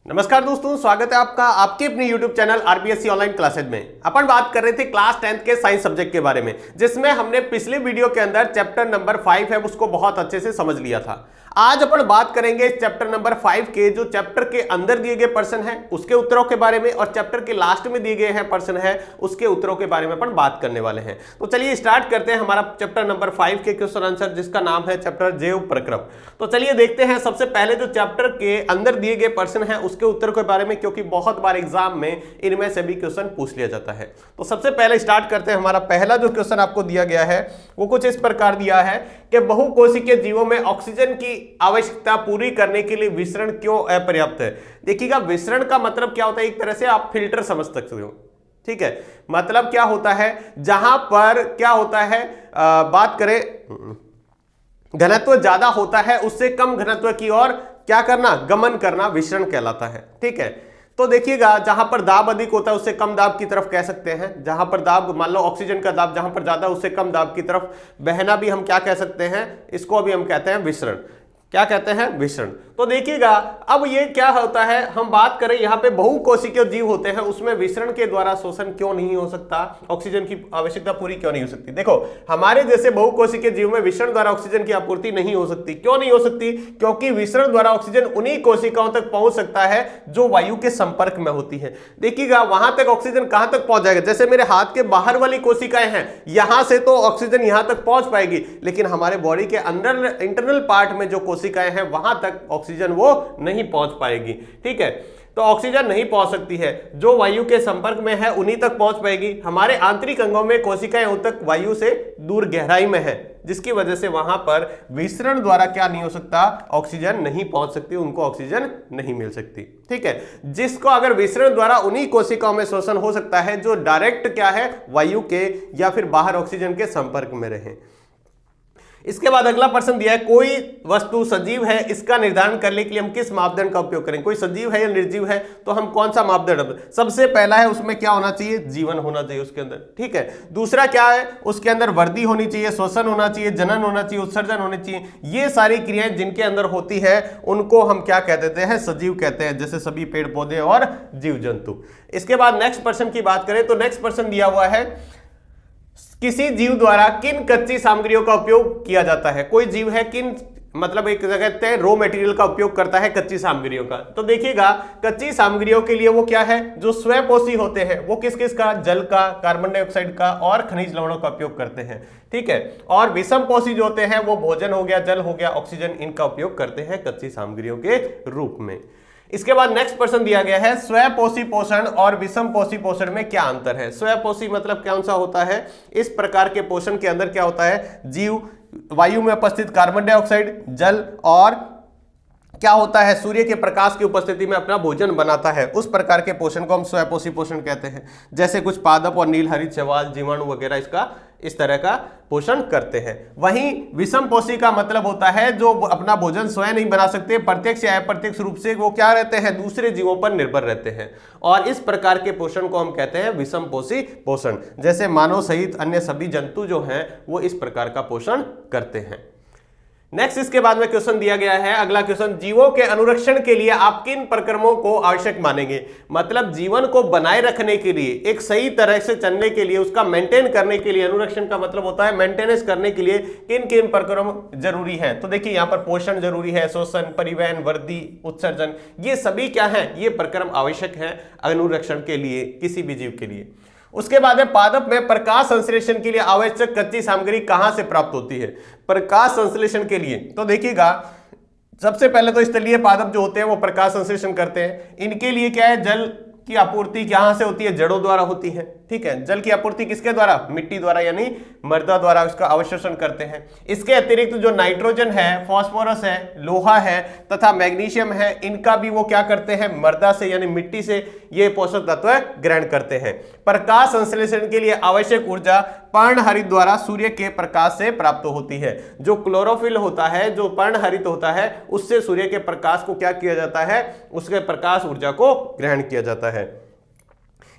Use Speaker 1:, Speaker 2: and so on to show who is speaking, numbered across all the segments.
Speaker 1: नमस्कार दोस्तों, स्वागत है आपका आपके अपने YouTube channel RBSC online classes में। अपन बात कर रहे थे क्लास 10th के साइंस सब्जेक्ट के बारे में, जिसमें हमने पिछले वीडियो के अंदर चैप्टर नंबर 5 है उसको बहुत अच्छे से समझ लिया था। आज अपन बात करेंगे चैप्टर नंबर 5 के जो चैप्टर के अंदर दिए गए प्रश्न है उसके उत्तरों के बारे में, और चैप्टर के लास्ट में दिए गए हैं प्रश्न है उसके उत्तरों के बारे में अपन बात करने वाले हैं। तो चलिए स्टार्ट करते हैं हमारा चैप्टर नंबर 5 के क्वेश्चन आंसर, जिसका नाम है चैप्टर जैव प्रक्रम। तो चलिए देखते हैं सबसे पहले जो चैप्टर के अंदर दिए गए प्रश्न है उसके उत्तर के बारे में, क्योंकि बहुत बार एग्जाम में इनमें से भी क्वेश्चन पूछ लिया जाता है। तो सबसे पहले स्टार्ट करते हैं। हमारा पहला जो क्वेश्चन आपको दिया गया है वो कुछ इस प्रकार दिया है कि बहुकोशिकीय जीवों में ऑक्सीजन की आवश्यकता पूरी करने के लिए विसरण क्यों अपर्याप्त है। देखिएगा, विसरण का मतलब क्या होता है, एक तरह से आप फिल्टर समझ सकते हो। ठीक है, मतलब क्या होता है, जहां पर क्या होता है, बात करें घनत्व ज्यादा होता है उससे कम घनत्व की ओर क्या करना, गमन करना विसरण कहलाता है। ठीक है, तो देखिएगा जहां पर दाब अधिक होता है उससे कम दाब की तरफ कह सकते हैं, जहां पर दाब मान लो ऑक्सीजन का दाब जहां पर ज्यादा उससे कम दाब की तरफ बहना भी हम क्या कह सकते हैं, इसको भी हम कहते हैं विसरण। क्या कहते हैं, विसरण। तो देखिएगा अब ये क्या होता है, हम बात करें यहाँ पे बहुकोशिकीय जीव होते हैं उसमें विसरण के द्वारा शोषण क्यों नहीं हो सकता, ऑक्सीजन की आवश्यकता पूरी क्यों नहीं हो सकती। देखो हमारे जैसे बहुकोशिकीय जीव में विसरण द्वारा ऑक्सीजन की आपूर्ति नहीं हो सकती। क्यों नहीं हो सकती, क्योंकि विसरण द्वारा ऑक्सीजन उन्हीं कोशिकाओं तक पहुंच सकता है जो वायु के संपर्क में होती है। देखिएगा वहां तक ऑक्सीजन कहां तक पहुंच जाएगा, जैसे मेरे हाथ के बाहर वाली कोशिकाएं हैं यहां से तो ऑक्सीजन यहां तक पहुंच पाएगी, लेकिन हमारे बॉडी के अंदर इंटरनल पार्ट में जो कोशिकाएं हैं वहां तक ऑक्सीजन वो नहीं पहुंच पाएगी। ठीक है, तो ऑक्सीजन नहीं पहुंच सकती है, जो वायु के संपर्क में है उन्हीं तक पहुंच पाएगी। हमारे आंतरिक अंगों में कोशिकाएं उन तक वायु से दूर गहराई में है, जिसकी वजह से वहां पर विसरण द्वारा क्या नहीं हो सकता, ऑक्सीजन नहीं पहुंच सकती, उनको ऑक्सीजन नहीं मिल सकती। ठीक है, जिसको अगर विसरण द्वारा उन्हीं कोशिकाओं में शोषण हो सकता है जो डायरेक्ट क्या है, वायु के या फिर बाहर ऑक्सीजन के संपर्क में रहे। इसके बाद अगला प्रश्न दिया है, कोई वस्तु सजीव है इसका निर्धारण करने के लिए हम किस मापदंड का उपयोग करें। कोई सजीव है या निर्जीव है तो हम कौन सा मापदंड, सबसे पहला है उसमें क्या होना चाहिए, जीवन होना चाहिए उसके अंदर। ठीक है, दूसरा क्या है, उसके अंदर वृद्धि होनी चाहिए, श्वसन होना चाहिए, जनन होना चाहिए, उत्सर्जन होने चाहिए। ये सारी क्रियाएं जिनके अंदर होती है उनको हम क्या कह देते हैं, सजीव कहते हैं, जैसे सभी पेड़ पौधे और जीव जंतु। इसके बाद नेक्स्ट प्रश्न की बात करें तो नेक्स्ट प्रश्न दिया हुआ है, किसी जीव द्वारा किन कच्ची सामग्रियों का उपयोग किया जाता है। कोई जीव है किन, मतलब एक जगह कहते हैं रॉ मटेरियल का उपयोग करता है कच्ची सामग्रियों का। तो देखिएगा कच्ची सामग्रियों के लिए वो क्या है, जो स्वपोषी होते हैं वो किस किस का, जल का, कार्बन डाइऑक्साइड का और खनिज लवणों का उपयोग करते हैं। ठीक है, और विषमपोषी जो होते हैं वो भोजन हो गया, जल हो गया, ऑक्सीजन, इनका उपयोग करते हैं कच्ची सामग्रियों के रूप में। इसके बाद नेक्स्ट प्रश्न दिया गया है, स्वपोषी पोषण और विषमपोषी पोषण में क्या अंतर है। स्वपोषी मतलब कौन सा होता है, इस प्रकार के पोषण के अंदर क्या होता है, जीव वायु में उपस्थित कार्बन डाइऑक्साइड, जल और क्या होता है, सूर्य के प्रकाश की उपस्थिति में अपना भोजन बनाता है, उस प्रकार के पोषण को हम स्वपोषी पोषण कहते हैं। जैसे कुछ पादप और नीलहरित शैवाल, जीवाणु वगैरह इसका इस तरह का पोषण करते हैं। वहीं विषमपोषी का मतलब होता है जो अपना भोजन स्वयं नहीं बना सकते, प्रत्यक्ष या अप्रत्यक्ष रूप से वो क्या रहते हैं, दूसरे जीवों पर निर्भर रहते हैं, और इस प्रकार के पोषण को हम कहते हैं विषमपोषी पोषण। जैसे मानव सहित अन्य सभी जंतु जो हैं वो इस प्रकार का पोषण करते हैं। नेक्स्ट इसके बाद में क्वेश्चन दिया गया है, अगला क्वेश्चन, जीवों के अनुरक्षण के लिए आप किन प्रक्रमों को आवश्यक मानेंगे। मतलब जीवन को बनाए रखने के लिए, एक सही तरह से चलने के लिए, उसका मेंटेन करने के लिए, अनुरक्षण का मतलब होता है मेंटेनेंस करने के लिए किन किन प्रक्रम जरूरी है। तो देखिए यहाँ पर पोषण जरूरी है, शोषण, परिवहन, वृद्धि, उत्सर्जन, ये सभी क्या है, ये प्रक्रम आवश्यक है अनुरक्षण के लिए किसी भी जीव के लिए। उसके बाद है, पादप में प्रकाश संश्लेषण के लिए आवश्यक कच्ची सामग्री कहां से प्राप्त होती है। प्रकाश संश्लेषण के लिए तो देखिएगा सबसे पहले तो स्थलीय पादप जो होते हैं वो प्रकाश संश्लेषण करते हैं। इनके लिए क्या है, जल की आपूर्ति कहां से होती है, जड़ों द्वारा होती है। ठीक है, जल की आपूर्ति किसके द्वारा, मिट्टी द्वारा, यानी मृदा द्वारा उसका अवशोषण करते हैं। इसके अतिरिक्त जो नाइट्रोजन है, फास्फोरस है, लोहा है तथा मैग्नीशियम है, इनका भी वो क्या करते हैं, मृदा से यानी मिट्टी से ये पोषक तत्व ग्रहण करते हैं। प्रकाश संश्लेषण के लिए आवश्यक ऊर्जा पर्णहरित द्वारा सूर्य के प्रकाश से प्राप्त होती है। जो क्लोरोफिल होता है, जो पर्णहरित होता है, उससे सूर्य के प्रकाश को क्या किया जाता है, उसके प्रकाश ऊर्जा को ग्रहण किया जाता है।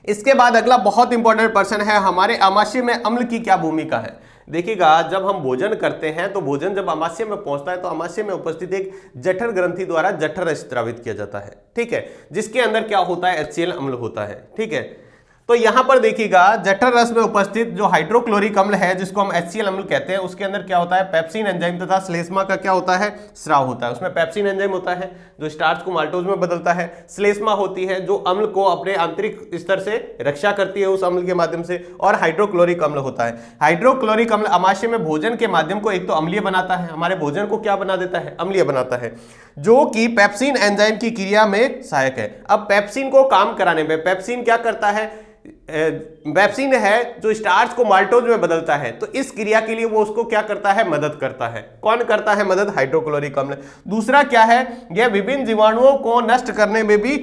Speaker 1: इसके बाद अगला बहुत इंपॉर्टेंट प्रश्न है, हमारे आमाशय में अम्ल की क्या भूमिका है। देखिएगा जब हम भोजन करते हैं तो भोजन जब अमाशय में पहुंचता है तो अमाशय में उपस्थित एक जठर ग्रंथि द्वारा जठर रस स्रावित किया जाता है, ठीक है, जिसके अंदर क्या होता है, HCl अम्ल होता है, ठीक है। तो यहां पर देखिएगा जठर रस में उपस्थित जो हाइड्रोक्लोरिक अम्ल है जिसको हम HCl अम्ल कहते हैं, उसके अंदर क्या होता है, पेप्सिन एंजाइम तथा श्लेष्मा का क्या होता है, स्राव होता है। उसमें पेप्सिन एंजाइम होता है जो स्टार्च को माल्टोज में बदलता है, श्लेष्मा होती है जो अम्ल को अपने आंतरिक स्तर से रक्षा करती है उस अम्ल के माध्यम से, और हाइड्रोक्लोरिक अम्ल होता है। हाइड्रोक्लोरिक अम्ल अमाशय में भोजन के माध्यम को एक तो अम्लीय बनाता है, हमारे भोजन को क्या बना देता है, अम्लीय बनाता है, जो कि पेप्सिन एंजाइम की क्रिया में सहायक है। अब पेप्सिन को काम कराने में पेप्सिन क्या करता है, पेप्सिन है जो स्टार्च को माल्टोज में बदलता है, तो इस क्रिया के लिए वो उसको क्या करता है, मदद करता है। कौन करता है मदद, हाइड्रोक्लोरिक अम्ल। दूसरा क्या है, यह विभिन्न जीवाणुओं को नष्ट करने में भी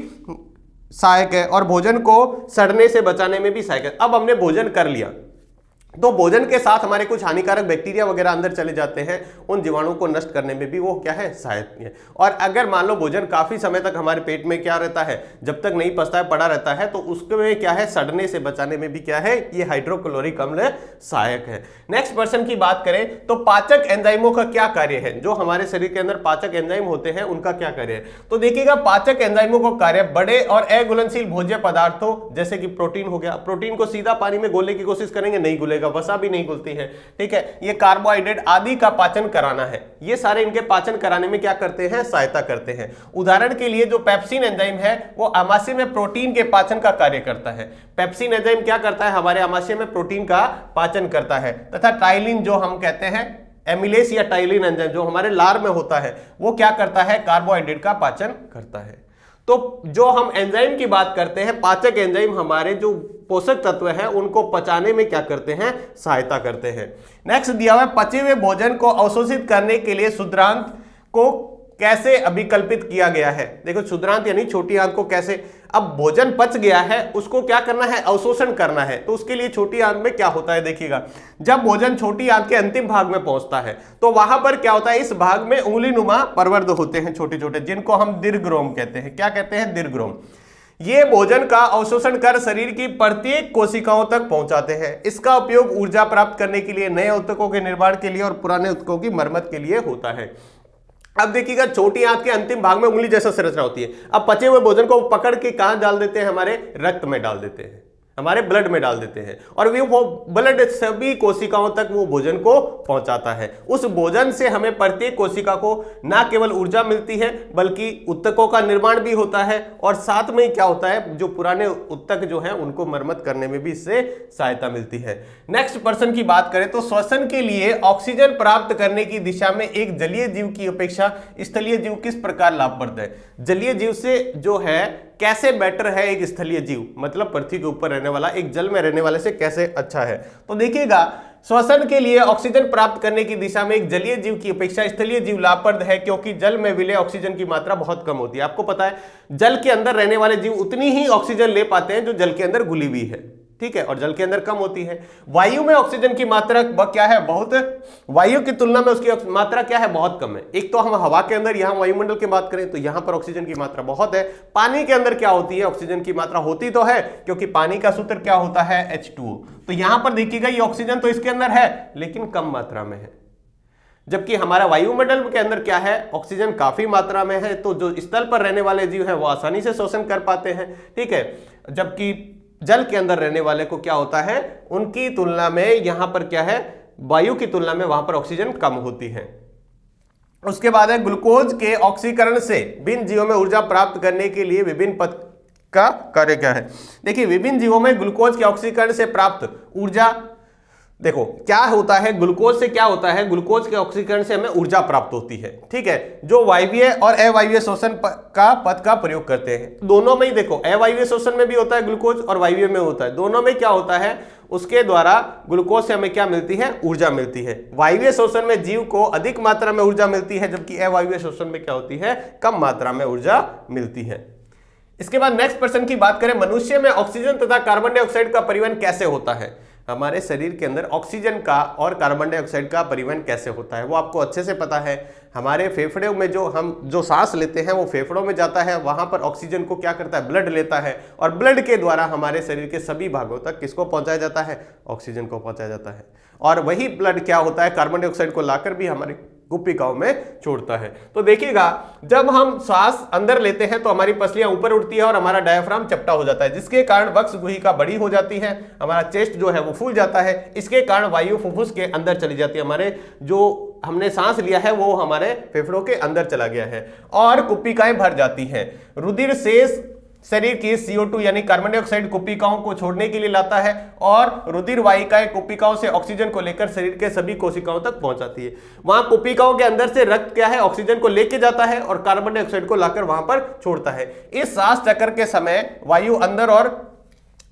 Speaker 1: सहायक है और भोजन को सड़ने से बचाने में भी सहायक है। अब हमने भोजन कर लिया तो भोजन के साथ हमारे कुछ हानिकारक बैक्टीरिया वगैरह अंदर चले जाते हैं, उन जीवाणुओं को नष्ट करने में भी वो क्या है, सहायक है। और अगर मान लो भोजन काफी समय तक हमारे पेट में क्या रहता है, जब तक नहीं पचता है, पड़ा रहता है, तो उसमें क्या है, सड़ने से बचाने में भी क्या है, ये हाइड्रोक्लोरिक अम्ल सहायक है। नेक्स्ट पर्सन की बात करें तो पाचक एंजाइमों का क्या कार्य है, जो हमारे शरीर के अंदर पाचक एंजाइम होते हैं उनका क्या कार्य है। तो देखिएगा पाचक एंजाइमों का कार्य बड़े और अघुलनशील भोज्य पदार्थों जैसे कि प्रोटीन हो गया, प्रोटीन को सीधा पानी में घोलने की कोशिश करेंगे, नहीं घुलेगा, वसा भी नहीं घुलती है, ठीक है। ये कार्बोहाइड्रेट आदि का पाचन कराना है, ये सारे इनके पाचन कराने में क्या करते हैं, सहायता करते हैं। उदाहरण के लिए जो पेप्सिन एंजाइम है वो अमाशय में प्रोटीन के पाचन का कार्य करता है। पेप्सिन एंजाइम क्या करता है, हमारे अमाशय में प्रोटीन का पाचन करता है। तथा टाइलिन जो हम कहते हैं एमिलेस या टाइलिन एंजाइम जो हमारे लार में होता है, वो क्या करता है, कार्बोहाइड्रेट का पाचन करता है। तो जो हम एंजाइम की बात करते हैं, पाचक एंजाइम हमारे जो पोषक तत्व हैं उनको पचाने में क्या करते हैं, सहायता करते हैं। नेक्स्ट दिया हुआ है पचे हुए भोजन को अवशोषित करने के लिए क्षुद्रांत को कैसे अभिकल्पित किया गया है। देखो क्षुद्रांत यानी छोटी आंत को कैसे, अब भोजन पच गया है उसको क्या करना है, अवशोषण करना है, तो उसके लिए छोटी आंत में क्या होता है, देखिएगा जब भोजन छोटी आंत के अंतिम भाग में पहुंचता है तो वहां पर क्या होता है, इस भाग में उंगली नुमा परवर्ध होते हैं छोटे छोटे, जिनको हम दीर्घरोम कहते हैं। क्या कहते हैं, दीर्घरोम। ये भोजन का अवशोषण कर शरीर की प्रत्येक कोशिकाओं तक पहुंचाते हैं। इसका उपयोग ऊर्जा प्राप्त करने के लिए, नए ऊतकों के निर्माण के लिए और पुराने ऊतकों की मरम्मत के लिए होता है। अब देखिएगा छोटी आंत के अंतिम भाग में उंगली जैसा संरचना होती है। अब पचे हुए भोजन को पकड़ के कहां डाल देते हैं, हमारे रक्त में डाल देते हैं, हमारे ब्लड में डाल देते हैं, और वो ब्लड सभी कोशिकाओं तक वो भोजन को पहुंचाता है। उस भोजन से हमें प्रत्येक कोशिका को ना केवल ऊर्जा मिलती है बल्कि ऊतकों का निर्माण भी होता है, और साथ में क्या होता है, जो पुराने ऊतक जो है उनको मरम्मत करने में भी इससे सहायता मिलती है। नेक्स्ट पर्सन की बात करें तो श्वसन के लिए ऑक्सीजन प्राप्त करने की दिशा में एक जलीय जीव की अपेक्षा स्थलीय जीव किस प्रकार लाभप्रद है। जलीय जीव से जो है कैसे बेटर है एक स्थलीय जीव, मतलब पृथ्वी के ऊपर रहने वाला एक जल में रहने वाले से कैसे अच्छा है। तो देखिएगा श्वसन के लिए ऑक्सीजन प्राप्त करने की दिशा में एक जलीय जीव की अपेक्षा स्थलीय जीव लाभप्रद है, क्योंकि जल में विलय ऑक्सीजन की मात्रा बहुत कम होती है। आपको पता है जल के अंदर रहने वाले जीव उतनी ही ऑक्सीजन ले पाते हैं जो जल के अंदर घुली हुई है, ठीक है, और जल के अंदर कम होती है। वायु में ऑक्सीजन की मात्रा क्या है, बहुत, वायु की तुलना में उसकी मात्रा क्या है, बहुत कम है। एक तो हम हवा के अंदर यहाँ वायुमंडल की बात करें तो यहाँ पर ऑक्सीजन की मात्रा बहुत है। पानी के अंदर क्या होती है, ऑक्सीजन की मात्रा होती तो है, क्योंकि पानी का सूत्र क्या होता है, H2O। तो यहां पर देखिएगा ये ऑक्सीजन तो इसके अंदर है लेकिन कम मात्रा में है, जबकि हमारा वायुमंडल के अंदर क्या है, ऑक्सीजन काफी मात्रा में है। तो जो स्थल पर रहने वाले जीव हैं वो आसानी से शोषण कर पाते हैं, ठीक है, जबकि जल के अंदर रहने वाले को क्या होता है, उनकी तुलना में यहां पर क्या है, वायु की तुलना में वहां पर ऑक्सीजन कम होती है। उसके बाद है ग्लूकोज के ऑक्सीकरण से विभिन्न जीवों में ऊर्जा प्राप्त करने के लिए विभिन्न पद का कार्य क्या है। देखिए विभिन्न जीवों में ग्लूकोज के ऑक्सीकरण से प्राप्त ऊर्जा, देखो क्या होता है, ग्लूकोज से क्या होता है, ग्लूकोज के ऑक्सीकरण से हमें ऊर्जा प्राप्त होती है, ठीक है, जो वायवीय और अवायवीय शोषण का पद का प्रयोग करते हैं। दोनों में ही देखो अवायवीय शोषण में भी होता है ग्लूकोज और वायवीय में होता है, दोनों में क्या होता है, उसके द्वारा ग्लूकोज से हमें क्या मिलती है, ऊर्जा मिलती है। वायवीय शोषण में जीव को अधिक मात्रा में ऊर्जा मिलती है, जबकि अवायवीय शोषण में क्या होती है, कम मात्रा में ऊर्जा मिलती है। इसके बाद नेक्स्ट पर्सन की बात करें, मनुष्य में ऑक्सीजन तथा कार्बन डाइऑक्साइड का परिवहन कैसे होता है। हमारे शरीर के अंदर ऑक्सीजन का और कार्बन डाइऑक्साइड का परिवहन कैसे होता है वो आपको अच्छे से पता है। हमारे फेफड़ों में हम जो सांस लेते हैं वो फेफड़ों में जाता है, वहां पर ऑक्सीजन को क्या करता है, ब्लड लेता है, और ब्लड के द्वारा हमारे शरीर के सभी भागों तक किसको पहुंचाया जाता है, ऑक्सीजन को पहुंचाया जाता है। और वही ब्लड क्या होता है, कार्बन डाइऑक्साइड को लाकर भी हमारी कुपिकाओं में छोड़ता है। तो देखिएगा, जब हम सांस अंदर लेते हैं तो हमारी पसलियां ऊपर उठती है और हमारा डायफ्राम चपटा हो जाता है, जिसके कारण वक्ष गुहिका बड़ी हो जाती है, हमारा चेस्ट जो है वो फूल जाता है। इसके कारण वायु फुफ्फुस के अंदर चली जाती है, हमारे जो हमने सांस लिया है वो हमारे फेफड़ों के अंदर चला गया है और कुपिकाएं भर जाती हैं। रुधिर शेष शरीर की CO2 यानी कार्बन डाइऑक्साइड कुपिकाओं को छोड़ने के लिए लाता है और रुधिर वाहिकाएं कुपिकाओं से ऑक्सीजन को लेकर शरीर के सभी कोशिकाओं तक पहुंचाती है। वहां कुपिकाओं के अंदर से रक्त क्या है, ऑक्सीजन को लेके जाता है और कार्बन डाइऑक्साइड को लाकर वहां पर छोड़ता है। इस सांस चक्र के समय वायु अंदर और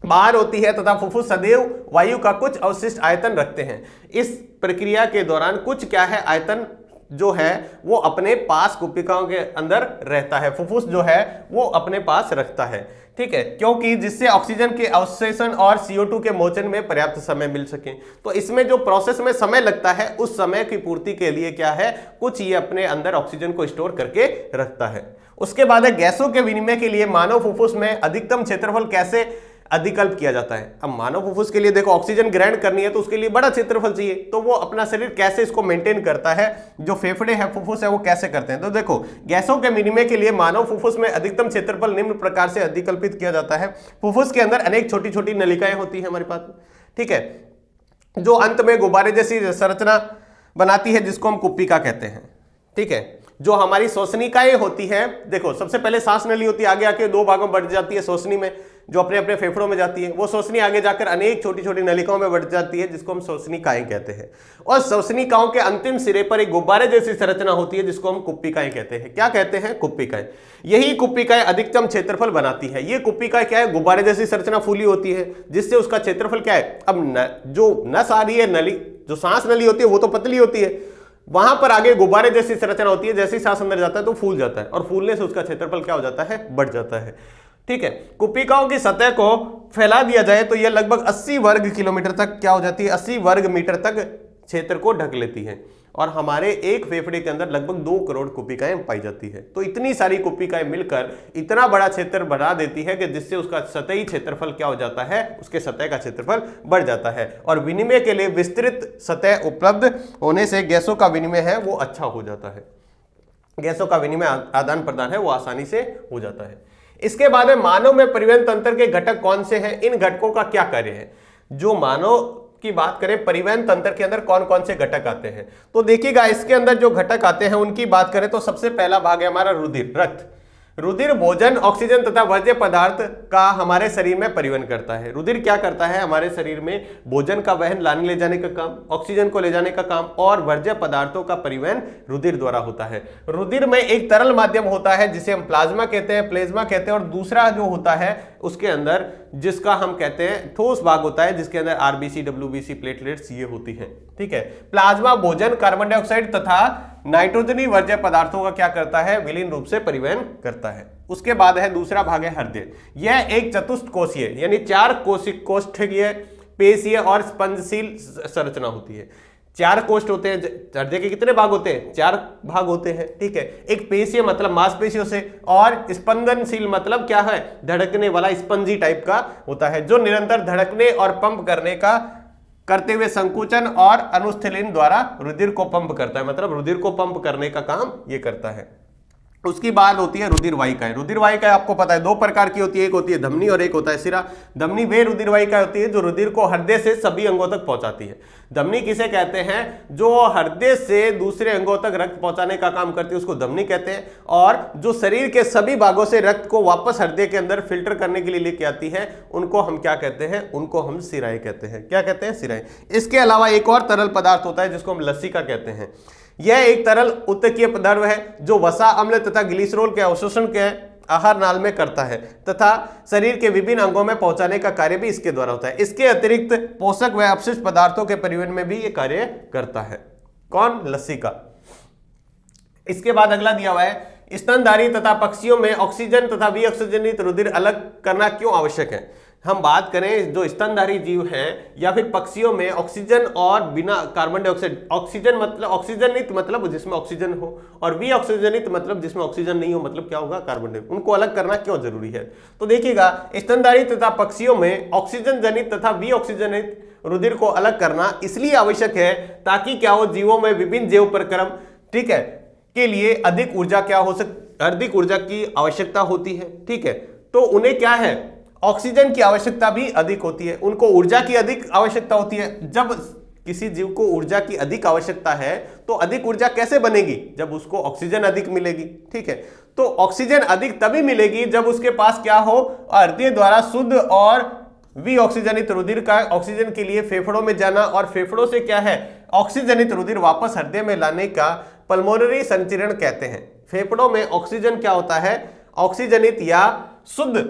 Speaker 1: बाहर होती है तथा फुफ्फुस सदैव वायु का कुछ अवशिष्ट आयतन रखते हैं। इस प्रक्रिया के दौरान कुछ क्या है, आयतन जो है वो अपने पास कुपिकाओं के अंदर रहता है, फुफ्फुस जो है वो अपने पास रखता है, ठीक है, क्योंकि जिससे ऑक्सीजन के अवशोषण और CO2 के मोचन में पर्याप्त समय मिल सके। तो इसमें जो प्रोसेस में समय लगता है उस समय की पूर्ति के लिए क्या है, कुछ ये अपने अंदर ऑक्सीजन को स्टोर करके रखता है। उसके बाद है गैसों के विनिमय के लिए मानव फुफ्फुस में अधिकतम क्षेत्रफल कैसे अधिकल्प किया जाता है। अब मानव फुफ्फुस के लिए देखो, ऑक्सीजन ग्रहण करनी है तो उसके लिए बड़ा क्षेत्रफल चाहिए, तो वो अपना शरीर कैसे इसको मेंटेन करता है, जो फेफड़े हैं, फुफ्फुस है, वो कैसे करते हैं। तो देखो, गैसों के विनिमय के लिए मानव फुफ्फुस में अधिकतम क्षेत्रफल निम्न प्रकार से अधिकल्पित किया जाता है। फुफ्फुस के अंदर अनेक छोटी छोटी नलिकाएं होती है हमारे पास, ठीक है, जो अंत में गुब्बारे जैसी संरचना बनाती है, जिसको हम कुपिका कहते हैं, ठीक है। जो हमारी श्वसनिकाएं होती है, देखो सबसे पहले सांस नली होती है, आगे आके दो भागों में बढ़ जाती है श्वसनी में, जो अपने अपने फेफड़ों में जाती है, वो श्वसनी आगे जाकर अनेक छोटी छोटी नलिकाओं में बढ़ जाती है, जिसको हम श्वसनिकाएं कहते हैं। और श्वसनिकाओं के अंतिम सिरे पर एक गुब्बारे जैसी संरचना होती है, जिसको हम कुपिकाएं कहते हैं। क्या कहते हैं? कुपिकाएं। यही कुपिकाएं अधिकतम क्षेत्रफल बनाती है। ये कुपिकाएं क्या है, गुब्बारे जैसी संरचना फूली होती है, जिससे उसका क्षेत्रफल क्या है, अब जो नस आ रही है, नली जो सांस नली होती है वो तो पतली होती है, वहां पर आगे गुब्बारे जैसी संरचना होती है, जैसे ही सांस अंदर जाता है तो फूल जाता है, और फूलने से उसका क्षेत्रफल क्या हो जाता है, बढ़ जाता है, ठीक है। कुपिकाओं की सतह को फैला दिया जाए तो यह लगभग 80 वर्ग किलोमीटर तक क्या हो जाती है, 80 वर्ग मीटर तक क्षेत्र को ढक लेती है, और हमारे एक फेफड़े के अंदर लगभग 2 करोड़ कुपिकाएं पाई जाती है। तो इतनी सारी कुपिकाएं मिलकर इतना बड़ा क्षेत्र बना देती है कि जिससे उसका सतही क्षेत्रफल क्या हो जाता है, उसके सतह का क्षेत्रफल बढ़ जाता है, और विनिमय के लिए विस्तृत सतह उपलब्ध होने से गैसों का विनिमय है वो अच्छा हो जाता है। गैसों का विनिमय आदान प्रदान है वो आसानी से हो जाता है। इसके बाद में मानव में परिवहन तंत्र के घटक कौन से हैं, इन घटकों का क्या कार्य है। जो मानव की बात करें, परिवहन तंत्र के अंदर कौन कौन से घटक आते हैं, तो देखिएगा इसके अंदर जो घटक आते हैं उनकी बात करें तो सबसे पहला भाग है हमारा रुधिर, रक्त। रुधिर भोजन, ऑक्सीजन तथा वर्ज्य पदार्थ का हमारे शरीर में परिवहन करता है। रुधिर क्या करता है, हमारे शरीर में भोजन का वहन, लाने ले जाने का काम, ऑक्सीजन को ले जाने का काम, और वर्ज्य पदार्थों का परिवहन रुधिर द्वारा होता है। रुधिर में एक तरल माध्यम होता है जिसे हम प्लाज्मा कहते हैं, प्लेज्मा कहते हैं, और दूसरा जो होता है उसके अंदर जिसका हम कहते हैं ठोस भाग होता है, जिसके अंदर आरबीसी, डब्ल्यूबीसी, प्लेटलेट्स ये होती हैं, ठीक है। प्लाज्मा भोजन, कार्बन डाइऑक्साइड तथा नाइट्रोजनी वर्ज्य पदार्थों का क्या करता है, विलीन रूप से परिवहन करता है। उसके बाद है दूसरा भाग है हृदय। यह एक चतुष्ट कोशीय यानी 4 कोशिकीय, पेशीय और स्पंदशील संरचना होती है। 4 कोष्ठ होते हैं। हृदय के कितने भाग होते हैं, 4 भाग होते हैं, ठीक है। एक पेशीय मतलब मांसपेशियों से, और स्पंदनशील मतलब क्या है, धड़कने वाला, स्पंजी टाइप का होता है, जो निरंतर धड़कने और पंप करते हुए संकुचन और अनुस्थलीन द्वारा रुधिर को पंप करता है, मतलब रुधिर को पंप करने का काम ये करता है। उसकी बात होती है रुधिर वाहिकाएं। रुधिर वाहिकाएं आपको पता है 2 प्रकार की होती है, एक होती है धमनी और एक होता है सिरा। धमनी वे रुधिर वाहिकाएं होती है जो रुधिर को हृदय से सभी अंगों तक पहुंचाती है। धमनी किसे कहते हैं, जो हृदय से दूसरे अंगों तक रक्त पहुंचाने का काम करती है, उसको धमनी कहते हैं। और जो शरीर के सभी भागों से रक्त को वापस हृदय के अंदर फिल्टर करने के लिए लेके आती है, उनको हम क्या कहते हैं, उनको हम सिराएं कहते हैं। क्या कहते हैं, सिराएं। इसके अलावा एक और तरल पदार्थ होता है जिसको हम लसिका कहते हैं। यह एक तरल उत्तकीय द्रव है जो वसा, अम्ल तथा ग्लिसरॉल के अवशोषण के आहार नाल में करता है तथा शरीर के विभिन्न अंगों में पहुंचाने का कार्य भी इसके द्वारा होता है। इसके अतिरिक्त पोषक व अपशिष्ट पदार्थों के परिवहन में भी यह कार्य करता है। कौन, लसिका। इसके बाद अगला दिया हुआ है स्तनधारी तथा पक्षियों में ऑक्सीजन तथा विऑक्सीजनित रुधिर अलग करना क्यों आवश्यक है। हम बात करें जो स्तनधारी जीव हैं या फिर पक्षियों में ऑक्सीजन और बिना कार्बन डाइऑक्साइड, ऑक्सीजन मतलब ऑक्सीजनित मतलब जिसमें ऑक्सीजन हो, और वी ऑक्सीजनित मतलब जिसमें ऑक्सीजन नहीं हो, मतलब क्या होगा, कार्बन डाइऑक्साइड। उनको अलग करना क्यों जरूरी है? तो देखिएगा, स्तनधारी तथा पक्षियों में ऑक्सीजन जनित तथा वी ऑक्सीजनित रुधिर को अलग करना इसलिए आवश्यक है ताकि क्या हो, जीवों में विभिन्न जैव प्रक्रम, ठीक है, के लिए अधिक ऊर्जा अधिक ऊर्जा की आवश्यकता होती है। ठीक है, तो उन्हें क्या है, ऑक्सीजन की आवश्यकता भी अधिक होती है, उनको ऊर्जा की अधिक आवश्यकता होती है। जब किसी जीव को ऊर्जा की अधिक आवश्यकता है तो अधिक ऊर्जा कैसे बनेगी, जब उसको ऑक्सीजन अधिक मिलेगी। ठीक है, तो ऑक्सीजन अधिक तभी मिलेगी जब उसके पास क्या हो, हृदय द्वारा शुद्ध और वी ऑक्सीजनित रुधिर का ऑक्सीजन के लिए फेफड़ों में जाना, और फेफड़ों से क्या है, ऑक्सीजनित रुधिर वापस हृदय में लाने का पल्मोनरी संचरण कहते हैं। फेफड़ों में ऑक्सीजन क्या होता है, ऑक्सीजनित या शुद्ध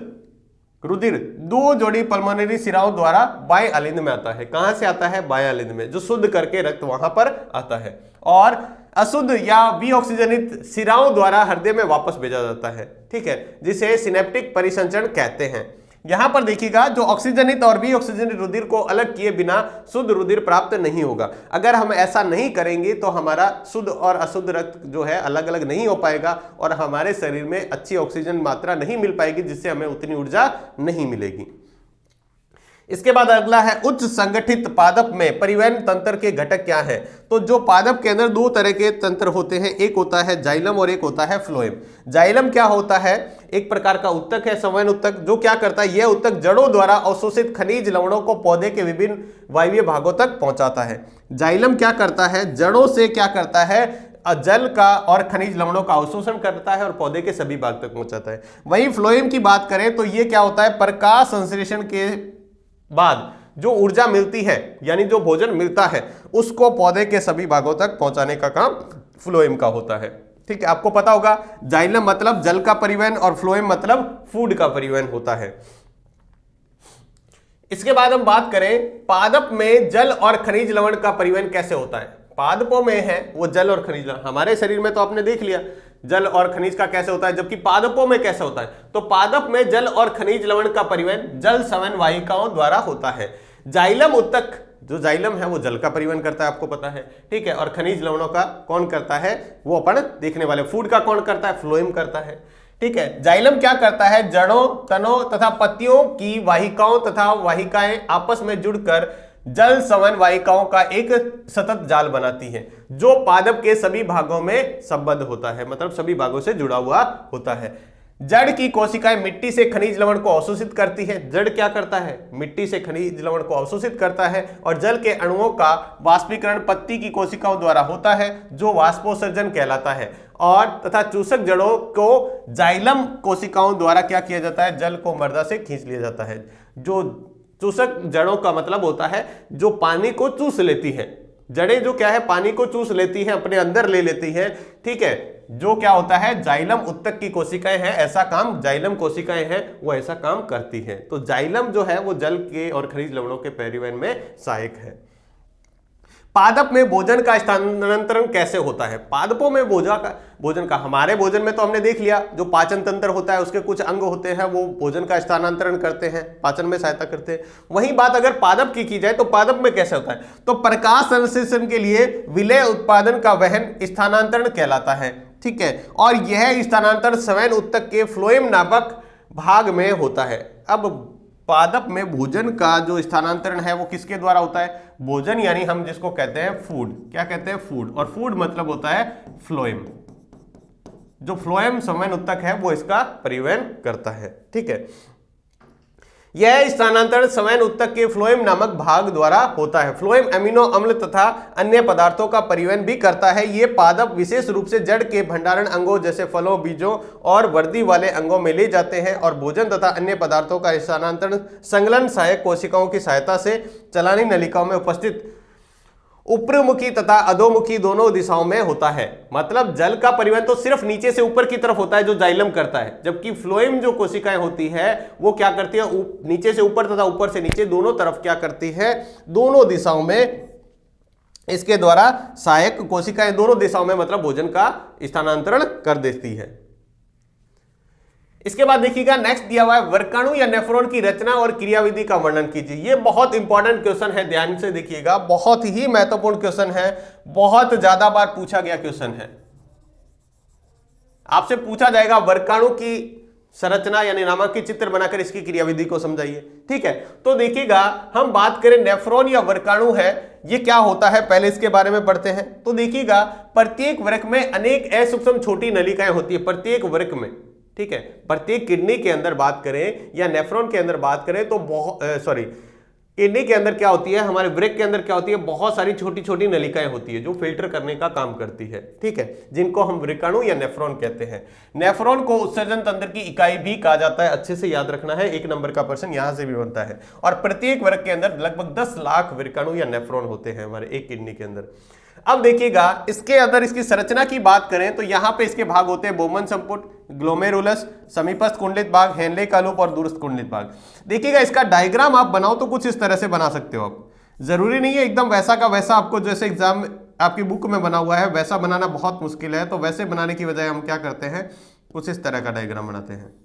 Speaker 1: रुधिर दो जोड़ी पल्मोनरी सिराओं द्वारा बाएं अलिंद में आता है। कहां से आता है, बाएं अलिंद में, जो शुद्ध करके रक्त वहां पर आता है, और अशुद्ध या वी ऑक्सीजनित सिराओं द्वारा हृदय में वापस भेजा जाता है। ठीक है, जिसे सिनेप्टिक परिसंचरण कहते हैं। यहां पर देखिएगा, जो ऑक्सीजनित और वी ऑक्सीजनित रुधिर को अलग किए बिना शुद्ध रुधिर प्राप्त नहीं होगा। अगर हम ऐसा नहीं करेंगे तो हमारा शुद्ध और अशुद्ध रक्त जो है अलग अलग नहीं हो पाएगा और हमारे शरीर में अच्छी ऑक्सीजन मात्रा नहीं मिल पाएगी, जिससे हमें उतनी ऊर्जा नहीं मिलेगी। इसके बाद अगला है, उच्च संगठित पादप में परिवहन तंत्र के घटक क्या है? तो जो पादप के अंदर दो तरह के तंत्र होते हैं, एक होता है जाइलम और एक होता है फ्लोएम। जाइलम क्या होता है, एक प्रकार का उत्तक है, संवहन उत्तक, जो क्या करता है, यह उत्तक जड़ों द्वारा अवशोषित खनिज लवणों को पौधे के विभिन्न वायवीय भागों तक पहुंचाता है। जाइलम क्या करता है, जड़ों से क्या करता है, जल का और खनिज लवणों का अवशोषण करता है और पौधे के सभी भाग तक पहुंचाता है। वहीं फ्लोएम की बात करें तो ये क्या होता है, प्रकाश संश्लेषण के बाद जो ऊर्जा मिलती है, यानी जो भोजन मिलता है, उसको पौधे के सभी भागों तक पहुंचाने का काम फ्लोएम का होता है। ठीक है, आपको पता होगा जाइलम मतलब जल का परिवहन और फ्लोएम मतलब फूड का परिवहन होता है। इसके बाद हम बात करें पादप में जल और खनिज लवण का परिवहन कैसे होता है। पादपों में है वो जल और खनिज लवण, हमारे शरीर में तो आपने देख लिया जल और खनिज का कैसे होता है, जबकि पादपों में कैसे होता है। तो पादप में जल और खनिज लवण का परिवहन जल संवहन वाहिकाओं द्वारा होता है। जाइलम उत्तक, जो जाइलम है वो जल का परिवहन करता है, आपको पता है। ठीक है, और खनिज लवणों का कौन करता है, वो अपन देखने वाले। फूड का कौन करता है, फ्लोएम करता है। ठीक है, जाइलम क्या करता है, जड़ों, तनों तथा पत्तियों की वाहिकाओं तथा वाहिकाएं आपस में जुड़कर जल संवहन वाहिकाओं का एक सतत जाल बनाती है, जो पादप के सभी भागों में संबद्ध होता है, मतलब सभी भागों से जुड़ा हुआ होता है। जड़ की कोशिकाएं मिट्टी से खनिज लवण को अवशोषित करती है। जड़ क्या करता है, मिट्टी से खनिज लवण को अवशोषित करता है, और जल के अणुओं का वाष्पीकरण पत्ती की कोशिकाओं द्वारा होता है, जो वाष्पोत्सर्जन कहलाता है। और तथा चूसक जड़ों को जाइलम कोशिकाओं द्वारा क्या किया जाता है, जल को मृदा से खींच लिया जाता है। जो चूसक जड़ों का मतलब होता है जो पानी को चूस लेती है। जड़ें जो क्या है, पानी को चूस लेती हैं, अपने अंदर ले लेती हैं। ठीक है, जो क्या होता है, जाइलम उत्तक की कोशिकाएं हैं, ऐसा काम जाइलम कोशिकाएं हैं वो ऐसा काम करती हैं। तो जाइलम जो है वो जल के और खनिज लवणों के परिवहन में सहायक है। पादप में भोजन का स्थानांतरण कैसे होता है? पादपों में भोजन का हमारे भोजन में तो हमने देख लिया, जो पाचन तंत्र होता है उसके कुछ अंग होते हैं, वो भोजन का स्थानांतरण करते हैं, पाचन में सहायता करते हैं। वहीं बात अगर पादप की जाए तो पादप में कैसे होता है, तो प्रकाश संश्लेषण के लिए विलय उत्पादन का वहन स्थानांतरण कहलाता है। ठीक है, और यह स्थानांतरण संवहन उत्तक के फ्लोएम नामक भाग में होता है। अब पादप में भोजन का जो स्थानांतरण है वो किसके द्वारा होता है, भोजन यानी हम जिसको कहते हैं फूड, क्या कहते हैं, फूड, और फूड मतलब होता है फ्लोएम। जो फ्लोएम संवहन उत्तक है वो इसका परिवहन करता है। ठीक है, यह स्थानांतरण संवहन उत्तक के फ्लोएम नामक भाग द्वारा होता है। फ्लोएम अमीनो अम्ल तथा अन्य पदार्थों का परिवहन भी करता है। ये पादप विशेष रूप से जड़ के भंडारण अंगों जैसे फलों, बीजों और वर्दी वाले अंगों में ले जाते हैं, और भोजन तथा अन्य पदार्थों का स्थानांतरण संगलन सहायक कोशिकाओं की सहायता से चलानी नलिकाओं में उपस्थित ऊपरमुखी तथा अधोमुखी दोनों दिशाओं में होता है। मतलब जल का परिवहन तो सिर्फ नीचे से ऊपर की तरफ होता है, जो जाइलम करता है, जबकि फ्लोएम जो कोशिकाएं होती है वो क्या करती है, नीचे से ऊपर तथा ऊपर से नीचे दोनों तरफ क्या करती है, दोनों दिशाओं में इसके द्वारा सहायक कोशिकाएं दोनों दिशाओं में मतलब भोजन का स्थानांतरण कर देती है। इसके बाद देखिएगा नेक्स्ट दिया हुआ है वर्गाणु या नेफ्रॉन की रचना और क्रियाविधि का वर्णन कीजिए। ये बहुत इंपॉर्टेंट क्वेश्चन है, ध्यान से देखिएगा, बहुत ही महत्वपूर्ण क्वेश्चन है, बहुत ज्यादा बार पूछा गया क्वेश्चन है। आपसे पूछा जाएगा वर्गाणु की संरचना यानी नामांकित चित्र बनाकर इसकी क्रियाविधि को समझाइए। ठीक है, तो देखिएगा हम बात करें नेफ्रॉन या वर्गाणु है, ये क्या होता है पहले इसके बारे में पढ़ते हैं। तो देखिएगा प्रत्येक वृक्क में अनेक असूक्ष्म छोटी नलिकाएं होती है, प्रत्येक वृक्क में। ठीक है, प्रत्येक किडनी के अंदर बात करें या नेफ्रॉन के अंदर बात करें तो किडनी के अंदर क्या होती है, हमारे वृक्क के अंदर क्या होती है, बहुत सारी छोटी छोटी नलिकाएं होती है जो फिल्टर करने का काम करती है। ठीक है, जिनको हम वृक्काणु या नेफ्रॉन कहते हैं। नेफ्रॉन को उत्सर्जन तंत्र की इकाई भी कहा जाता है, अच्छे से याद रखना है, 1 नंबर का प्रश्न यहां से भी बनता है। और प्रत्येक वृक्क के अंदर लगभग 10 लाख वृक्काणु या नेफ्रॉन होते हैं हमारे एक किडनी के अंदर। अब देखिएगा इसके अंदर इसकी संरचना की बात करें तो यहां पे इसके भाग होते हैं बोमन संपुट, ग्लोमेरुलस, समीपस्थ कुंडलित भाग, हेनले का लूप और दूरस्थ कुंडलित भाग। देखिएगा इसका डायग्राम आप बनाओ तो कुछ इस तरह से बना सकते हो आप, जरूरी नहीं है एकदम वैसा का वैसा आपको जैसे एग्जाम आपकी बुक में बना हुआ है वैसा बनाना बहुत मुश्किल है, तो वैसे बनाने की बजाय हम क्या करते हैं, कुछ इस तरह का डायग्राम बनाते हैं।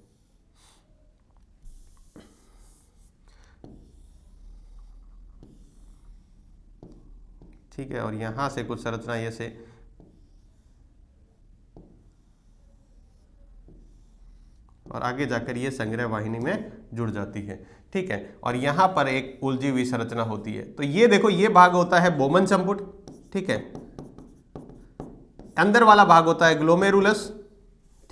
Speaker 1: ठीक है, और यहां से कुछ संरचना ऐसे और आगे जाकर ये संग्रह वाहिनी में जुड़ जाती है। ठीक है, और यहां पर एक उलझी हुई संरचना होती है। तो ये देखो ये भाग होता है बोमन संपुट। ठीक है, अंदर वाला भाग होता है ग्लोमेरुलस।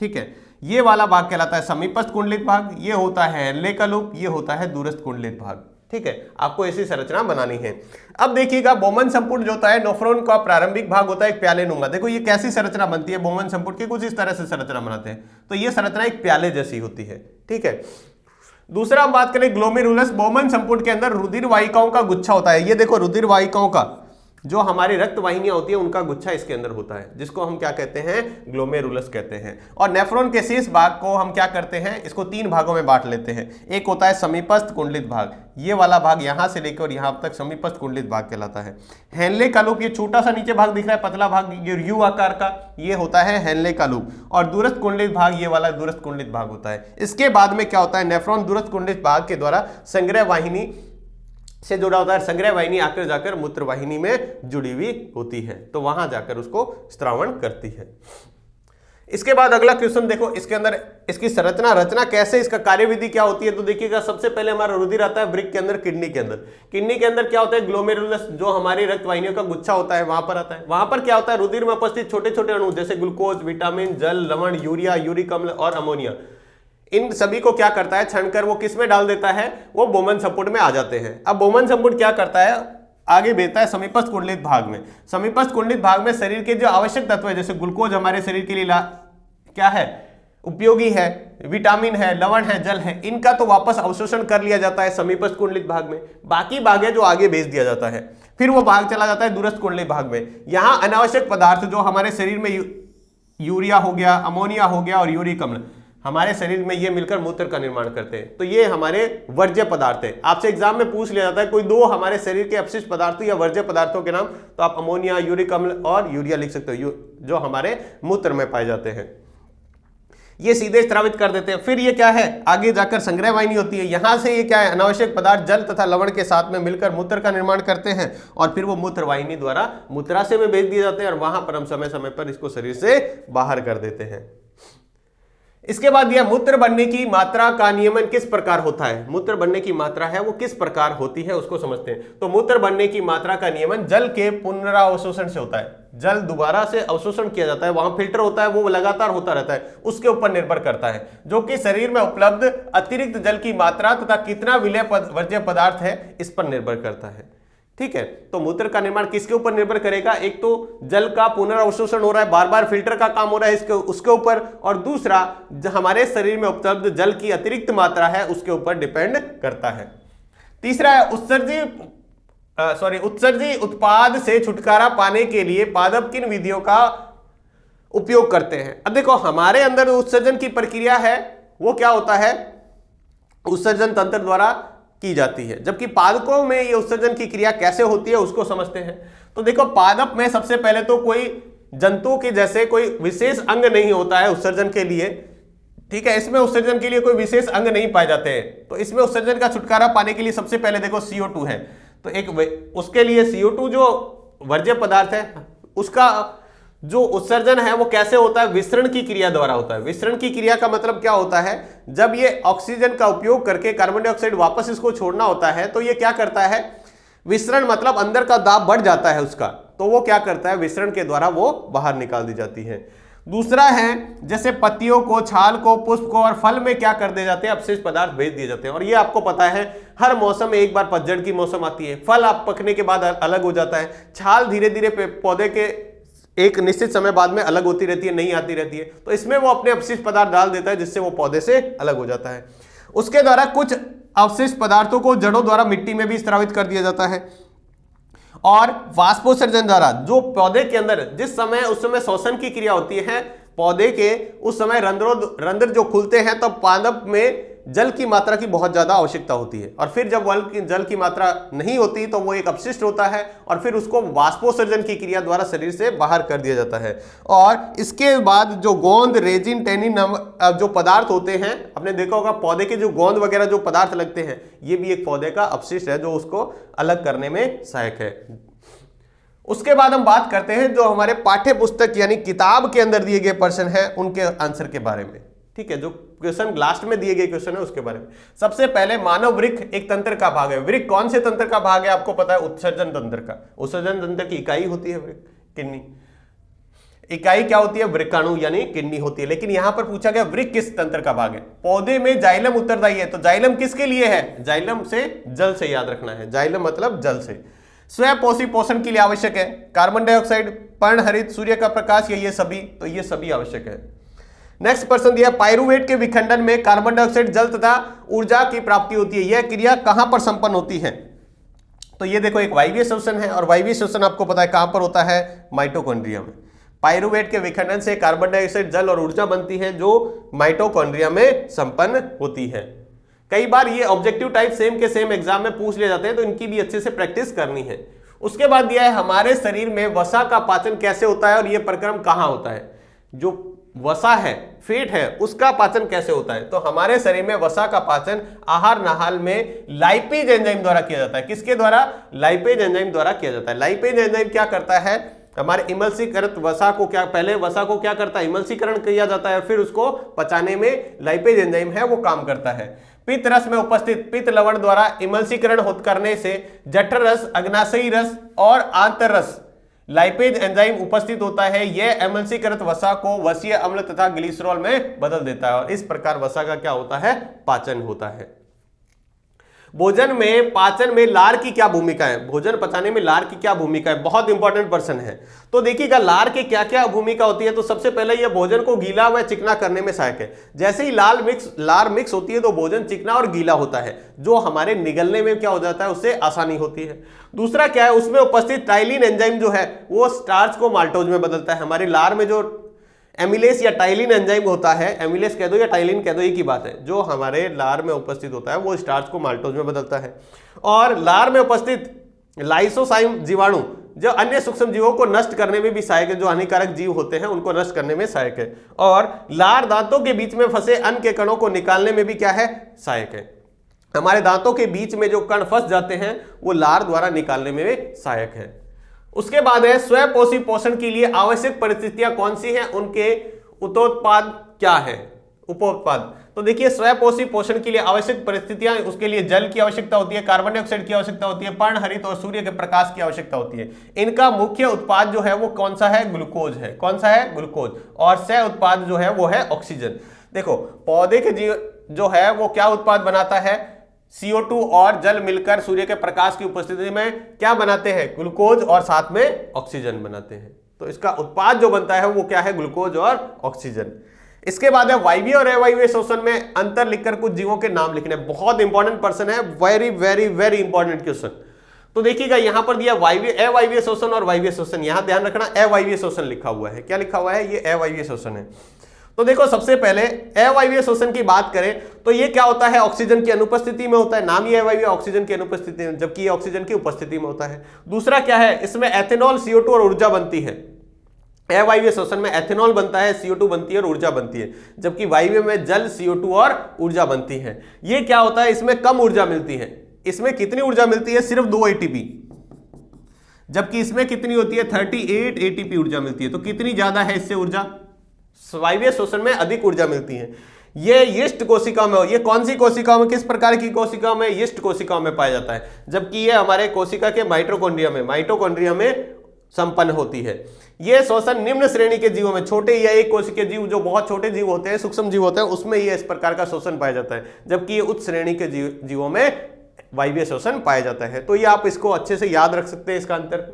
Speaker 1: ठीक है, ये वाला भाग कहलाता है समीपस्थ कुंडलित भाग, ये होता है हेनले का लूप, ये होता है दूरस्थ कुंडलित भाग। ठीक है, आपको ऐसी संरचना बनानी है। अब देखिएगा बोमन संपुट जो होता है नेफ्रॉन का प्रारंभिक भाग होता है एक प्याले नुमा। देखो ये कैसी संरचना बनती है बोमन संपुट की, कुछ इस तरह से संरचना बनाते हैं। तो ये संरचना एक प्याले जैसी होती है। ठीक है, दूसरा हम बात करें ग्लोमेरुलस, बोमन संपुट के अंदर रुधिर वाहिकाओं का गुच्छा होता है। ये देखो रुधिर वाहिकाओं का जो हमारी रक्त वाहिनियां होती है उनका गुच्छा इसके अंदर होता है, जिसको हम क्या कहते हैं, ग्लोमेरुलस कहते हैं। और नेफ्रॉन के शेष भाग को हम क्या करते हैं, इसको 3 भागों में बांट लेते हैं। एक होता है समीपस्थ कुंडलित भाग, ये वाला भाग यहां से लेकर यहां तक समीपस्थ कुंडलित भाग कहलाता है। हेनले का लूप, ये छोटा सा नीचे भाग दिख रहा है पतला भाग, ये यू आकार का, ये होता है हेनले का लूप। और दूरस्थ कुंडलित भाग, ये वाला दूरस्थ कुंडलित भाग होता है। इसके बाद में क्या होता है, नेफ्रॉन दूरस्थ कुंडलित भाग के द्वारा संग्रह वाहिनी से जुड़ा होता है। संग्रह वाहिनी आकर जाकर मूत्र वाहिनी में जुड़ी हुई होती है, तो वहां जाकर उसको स्त्रावण करती है। इसके बाद अगला क्वेश्चन देखो, इसके अंदर इसकी संरचना रचना कैसे, इसका कार्यविधि क्या होती है। तो देखिएगा सबसे पहले हमारा रुधिर आता है वृक्क के अंदर, किडनी के अंदर। किडनी के अंदर क्या होता है, ग्लोमेरुलस जो हमारी रक्त वाहिनियों का गुच्छा होता है वहां पर आता है। वहां पर क्या होता है, रुधिर में उपस्थित छोटे छोटे अणु जैसे ग्लूकोज, विटामिन, जल, लवण, यूरिया, यूरिक अम्ल और अमोनिया, इन सभी को क्या करता है, छानकर वो किस में डाल देता है, वो बोमन संपुट में आ जाते हैं। अब बोमन संपुट क्या करता है, आगे भेजता है समीपस्थ कुंडलित भाग में। समीपस्थ कुंडलित भाग में शरीर के जो आवश्यक तत्व है, जैसे ग्लूकोज हमारे शरीर के लिए क्या है, उपयोगी है, विटामिन है, लवण है, जल है, इनका तो वापस अवशोषण कर लिया जाता है समीपस्थ कुंडलित भाग में। बाकी भाग है जो आगे भेज दिया जाता है। फिर वो भाग चला जाता है दूरस्थ कुंडलित भाग में। यहां अनावश्यक पदार्थ जो हमारे शरीर में यूरिया हो गया, अमोनिया हो गया और यूरिक अम्ल, हमारे शरीर में ये मिलकर मूत्र का निर्माण करते हैं। तो ये हमारे वर्ज्य पदार्थ है। आपसे एग्जाम में पूछ लिया जाता है कोई 2 हमारे शरीर के अपशिष्ट पदार्थों या वर्ज्य पदार्थों के नाम, तो आप अमोनिया, यूरिक अम्ल और यूरिया लिख सकते हो, जो हमारे मूत्र में पाए जाते हैं। ये सीधे स्रावित कर देते हैं। फिर ये क्या है, आगे जाकर संग्रह वाहिनी होती है। यहां से ये क्या है, अनावश्यक पदार्थ जल तथा लवण के साथ में मिलकर मूत्र का निर्माण करते हैं और फिर वो मूत्र वाहिनी द्वारा मूत्राशय में भेज दिए जाते हैं और वहां पर हम समय समय पर इसको शरीर से बाहर कर देते हैं। इसके बाद यह मूत्र बनने की मात्रा का नियमन किस प्रकार होता है। मूत्र बनने की मात्रा है वो किस प्रकार होती है उसको समझते हैं। तो मूत्र बनने की मात्रा का नियमन जल के पुनरावशोषण से होता है। जल दोबारा से अवशोषण किया जाता है, वहां फिल्टर होता है, वो लगातार होता रहता है, उसके ऊपर निर्भर करता है, जो कि शरीर में उपलब्ध अतिरिक्त जल की मात्रा तथा कितना विलय वर्ज्य पदार्थ है इस पर निर्भर करता है। ठीक है, तो मूत्र का निर्माण किसके ऊपर निर्भर करेगा, एक तो जल का पुनरावशोषण हो रहा है, बार बार फिल्टर का काम हो रहा है इसके उसके ऊपर, और दूसरा हमारे शरीर में उपलब्ध जल की अतिरिक्त मात्रा है उसके ऊपर डिपेंड करता है। तीसरा है उत्सर्जी उत्पाद से छुटकारा पाने के लिए पादप किन विधियों का उपयोग करते हैं। अब देखो हमारे अंदर उत्सर्जन की प्रक्रिया है वो क्या होता है, उत्सर्जन तंत्र द्वारा की जाती है, जबकि पादपों में ये उत्सर्जन की क्रिया कैसे होती है उसको समझते हैं। तो देखो पादप में सबसे पहले तो कोई जंतु के जैसे कोई विशेष अंग नहीं होता है उत्सर्जन के लिए, ठीक है, इसमें उत्सर्जन के लिए कोई विशेष अंग नहीं पाए जाते हैं। तो इसमें उत्सर्जन का छुटकारा पाने के लिए सबसे पहले देखो CO2 है, तो एक उसके लिए CO2 जो वर्ज्य पदार्थ है उसका जो उत्सर्जन है वो कैसे होता है, विसरण की क्रिया द्वारा होता है। विसरण की क्रिया का मतलब क्या होता है, जब ये ऑक्सीजन का उपयोग करके कार्बन डाइऑक्साइड वापस इसको छोड़ना होता है तो ये क्या करता है, विसरण मतलब अंदर का दाब बढ़ जाता है उसका, तो वो क्या करता है, विसरण के द्वारा वो बाहर निकाल दी जाती है। दूसरा है जैसे पत्तियों को, छाल को, पुष्प को और फल में क्या कर दिए जाते हैं, अपशिष्ट पदार्थ भेज दिए जाते हैं। और ये आपको पता है हर मौसम में एक बार पतझड़ की मौसम आती है, फल आप पकने के बाद अलग हो जाता है, छाल धीरे धीरे पौधे के एक निश्चित समय बाद में अलग होती रहती है, नहीं आती रहती है, तो इसमें वो अपने अपशिष्ट पदार्थ डाल देता है जिससे वो पौधे से अलग हो जाता है। उसके द्वारा कुछ अवशिष्ट पदार्थों को जड़ों द्वारा मिट्टी में भी स्रावित कर दिया जाता है। और वाष्पोत्सर्जन द्वारा जो पौधे के अंदर जिस समय उस समय श्वसन की क्रिया होती है पौधे के, उस समय रंध्र जो खुलते हैं तब पादप में जल की मात्रा की बहुत ज्यादा आवश्यकता होती है, और फिर जब जल की मात्रा नहीं होती तो वो एक अपशिष्ट होता है और फिर उसको वाष्पोत्सर्जन की क्रिया द्वारा शरीर से बाहर कर दिया जाता है। और इसके बाद जो गोंद, रेजिन, टेनिन जो पदार्थ होते हैं, आपने देखा होगा पौधे के जो गोंद वगैरह जो पदार्थ लगते हैं ये भी एक पौधे का अपशिष्ट है जो उसको अलग करने में सहायक है। उसके बाद हम बात करते हैं जो हमारे पाठ्य पुस्तक यानी किताब के अंदर दिए गए प्रश्न है उनके आंसर के बारे में। ठीक है, जो क्वेश्चन लास्ट में दिए गए क्वेश्चन है उसके बारे में। सबसे पहले मानव वृक्क एक तंत्र का भाग है। वृक्क कौन से तंत्र का भाग है आपको पता है, उत्सर्जन तंत्र का। उत्सर्जन तंत्र की इकाई होती है वृक्क, किडनी। इकाई क्या होती है, वृक्काणु यानी किडनी होती है। लेकिन यहां पर पूछा गया वृक्क किस तंत्र का भाग है। पौधे में जाइलम उत्तरदायी है, तो जाइलम किसके लिए है, जाइलम से जल से याद रखना है, जाइलम मतलब जल से। स्वपोषी पोषण के लिए आवश्यक है कार्बन डाइऑक्साइड, पर्णहरित, सूर्य का प्रकाश, ये सभी, तो ये सभी आवश्यक है। नेक्स्ट प्रश्न दिया, पाइरुवेट के विखंडन में कार्बन डाइऑक्साइड, जल तथा ऊर्जा की प्राप्ति होती है, यह क्रिया कहां पर संपन्न होती है। तो ये देखो एक वायवीय श्वसन है, और वायवीय श्वसन आपको पता है कहां पर होता है, माइटोकॉन्ड्रिया में। पाइरुवेट के विखंडन से कार्बन डाइऑक्साइड, जल और ऊर्जा बनती है जो माइटोकॉन्ड्रिया में संपन्न होती है। कई बार ये ऑब्जेक्टिव टाइप सेम के सेम एग्जाम में पूछ ले जाते हैं, तो इनकी भी अच्छे से प्रैक्टिस करनी है। उसके बाद दिया है हमारे शरीर में वसा का पाचन कैसे होता है और यह प्रक्रम कहां होता है। जो वसा है, फैट है, उसका पाचन कैसे होता है। तो हमारे शरीर में वसा का पाचन आहार नाहाल में लाइपेज एंजाइम द्वारा किया जाता है। किसके द्वारा, लाइपेज एंजाइम द्वारा किया जाता है। लाइपेज एंजाइम क्या करता है, हमारे इमल्सीकृत वसा को पहले वसा को क्या करता है, इमल्सीकरण किया जाता है, फिर उसको पचाने में लाइपेज एंजाइम है वो काम करता है। पित्त रस में उपस्थित पित्त लवण द्वारा इमल्सीकरण करने से जठर रस, अग्नाशयी रस और आंतर रस लाइपेज एंजाइम उपस्थित होता है। यह एमल्सीकृत वसा को वसीय अम्ल तथा ग्लिसरॉल में बदल देता है, और इस प्रकार वसा का क्या होता है, पाचन होता है। भोजन में पाचन में लार की क्या भूमिका है, भोजन पचाने में लार की क्या भूमिका है, बहुत इंपॉर्टेंट प्रश्न है। तो देखिएगा लार की क्या क्या भूमिका होती है। तो सबसे पहले यह भोजन को गीला व चिकना करने में सहायक है। जैसे ही लार मिक्स होती है तो भोजन चिकना और गीला होता है, जो हमारे निगलने में क्या हो जाता है, उससे आसानी होती है। दूसरा क्या है, उसमें उपस्थित टाइलिन एंजाइम जो है वो स्टार्च को माल्टोज में बदलता है। हमारे लार में जो एमिलेस या टाइलिन एंजाइम होता है, एमिलेस कह दो या टाइलिन कह दो, एक ही बात है, जो हमारे लार में उपस्थित होता है वो स्टार्च को माल्टोज में बदलता है। और लार में उपस्थित लाइसोसाइम जीवाणु जो अन्य सूक्ष्म जीवों को नष्ट करने में भी सहायक है, जो हानिकारक जीव होते हैं उनको नष्ट करने में सहायक है। और लार दांतों के बीच में फंसे अन्न के कणों को निकालने में भी क्या है, सहायक है। हमारे दांतों के बीच में जो कण फंस जाते हैं वो लार द्वारा निकालने में सहायक है। उसके बाद है स्वपोषी पोषण के लिए आवश्यक परिस्थितियां कौन सी हैं, उनके उपोत्पाद क्या है, उपोत्पाद। तो देखिए स्वपोषी पोषण के लिए आवश्यक परिस्थितियां, उसके लिए जल की आवश्यकता होती है, कार्बन डाइऑक्साइड की आवश्यकता होती है, पर्णहरित और सूर्य के प्रकाश की आवश्यकता होती है। इनका मुख्य उत्पाद जो है वो कौन सा है, ग्लूकोज है। कौन सा है, ग्लूकोज। और सह उत्पाद जो है वो है ऑक्सीजन। देखो पौधे के जीव जो है वो क्या उत्पाद बनाता है, CO2 और जल मिलकर सूर्य के प्रकाश की उपस्थिति में क्या बनाते हैं, ग्लूकोज और साथ में ऑक्सीजन बनाते हैं। तो इसका उत्पाद जो बनता है वो क्या है, ग्लूकोज और ऑक्सीजन। इसके बाद है वायवीय और अवायवीय श्वसन में अंतर लिखकर कुछ जीवों के नाम लिखने। बहुत इंपॉर्टेंट प्रश्न है, very very very important question. तो देखिएगा यहां पर दिया वायवीय, अवायवीय श्वसन और वायवीय श्वसन। यहां ध्यान रखना अवायवीय श्वसन लिखा हुआ है। क्या लिखा हुआ है, ये अवायवीय श्वसन है। तो देखो सबसे पहले अवायवीय श्वसन की बात करें तो ये क्या होता है, ऑक्सीजन की अनुपस्थिति में होता है। नाम ये अवायवीय ऑक्सीजन की अनुपस्थिति में, जबकि ये ऑक्सीजन की उपस्थिति में होता है। दूसरा क्या है, इसमें एथेनॉल, CO2 और ऊर्जा बनती है। अवायवीय श्वसन में एथेनॉल बनता है, CO2 बनती है और ऊर्जा बनती है, जबकि वायवीय में जल, CO2 और ऊर्जा बनती है। ये क्या होता है, इसमें कम ऊर्जा मिलती है। इसमें कितनी ऊर्जा मिलती है, सिर्फ 2 ATP, जबकि इसमें कितनी होती है, 38 ATP ऊर्जा मिलती है। तो कितनी ज्यादा है इससे ऊर्जा, वायवीय श्वसन में अधिक ऊर्जा मिलती है। ये यीस्ट कोशिकाओं में, ये कौन सी कोशिकाओं में, किस प्रकार की कोशिकाओं में, यीस्ट कोशिकाओं में पाया जाता है, जबकि ये हमारे कोशिका के माइटोकॉन्ड्रिया में संपन्न होती है। यह श्वसन निम्न श्रेणी के जीवों में, छोटे या एक कोशिकीय जीव जो बहुत छोटे जीव होते हैं, सूक्ष्म जीव होते हैं, उसमें यह इस प्रकार का श्वसन पाया जाता है, जबकि ये उच्च श्रेणी के जीवों में वायवीय श्वसन पाया जाता है। तो ये आप इसको अच्छे से याद रख सकते हैं, इसका अंतर।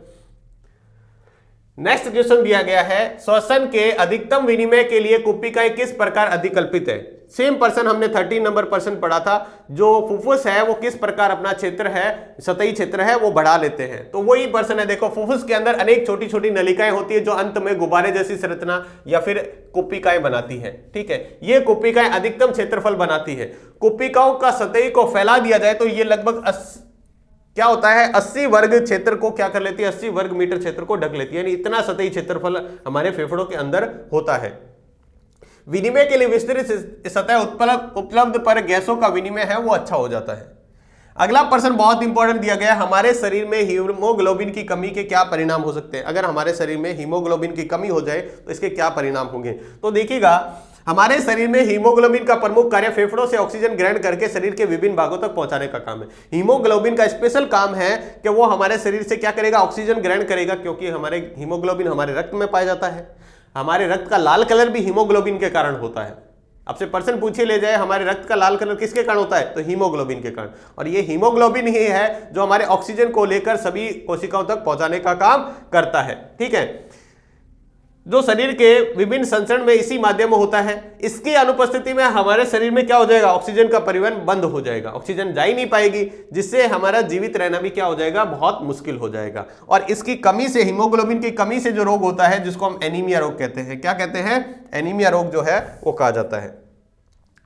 Speaker 1: नेक्स्ट क्वेश्चन दिया गया है, श्वसन के अधिकतम विनिमय के लिए कुप्पिकाएं किस प्रकार अधिकल्पित है। सेम पर्सन हमने 13 नंबर पर्सन पढ़ा था, जो फुफ्फुस है वो किस प्रकार अपना क्षेत्र है, सतही क्षेत्र है, वो बढ़ा लेते हैं। तो वही पर्सन है, देखो फुफ्फुस के अंदर अनेक छोटी छोटी नलिकाएं होती है जो अंत में गुब्बारे जैसी संरचना या फिर कुप्पिकाएं बनाती है। ठीक है, ये कुप्पिकाएं अधिकतम क्षेत्रफल बनाती है। कुप्पिकाओं का सतही को फैला दिया जाए तो ये लगभग क्या होता है, 80 वर्ग क्षेत्र को क्या कर लेती है, 80 वर्ग मीटर क्षेत्र को ढक लेती है, यानी इतना सतही क्षेत्रफल हमारे फेफड़ों के अंदर होता है। विनिमय के लिए विस्तृत सतह उपलब्ध पर गैसों का विनिमय है वो अच्छा हो जाता है। अगला प्रश्न बहुत इंपॉर्टेंट दिया गया है, हमारे शरीर में हीमोग्लोबिन की कमी के क्या परिणाम हो सकते हैं। अगर हमारे शरीर में हीमोग्लोबिन की कमी हो जाए तो इसके क्या परिणाम होंगे। तो देखिएगा, हमारे शरीर में हीमोग्लोबिन का प्रमुख कार्य फेफड़ों से ऑक्सीजन ग्रहण करके शरीर के विभिन्न भागों तक पहुंचाने का काम है। हीमोग्लोबिन का स्पेशल काम है कि वो हमारे शरीर से क्या करेगा, ऑक्सीजन ग्रहण करेगा, क्योंकि हमारे हीमोग्लोबिन हमारे रक्त में पाया जाता है। हमारे रक्त का लाल कलर भी हीमोग्लोबिन के कारण होता है। आपसे पर्सन पूछे ले जाए हमारे रक्त का लाल कलर किसके कारण होता है, तो हीमोग्लोबिन के कारण। और ये हीमोग्लोबिन ही है जो हमारे ऑक्सीजन को लेकर सभी कोशिकाओं तक पहुंचाने का काम करता है। ठीक है, जो शरीर के विभिन्न संचरण में इसी माध्यम में होता है। इसकी अनुपस्थिति में हमारे शरीर में क्या हो जाएगा, ऑक्सीजन का परिवहन बंद हो जाएगा, ऑक्सीजन जा ही नहीं पाएगी, जिससे हमारा जीवित रहना भी क्या हो जाएगा, बहुत मुश्किल हो जाएगा। और इसकी कमी से, हीमोग्लोबिन की कमी से जो रोग होता है, जिसको हम एनीमिया रोग कहते हैं, क्या कहते हैं, एनीमिया रोग जो है वो कहा जाता है।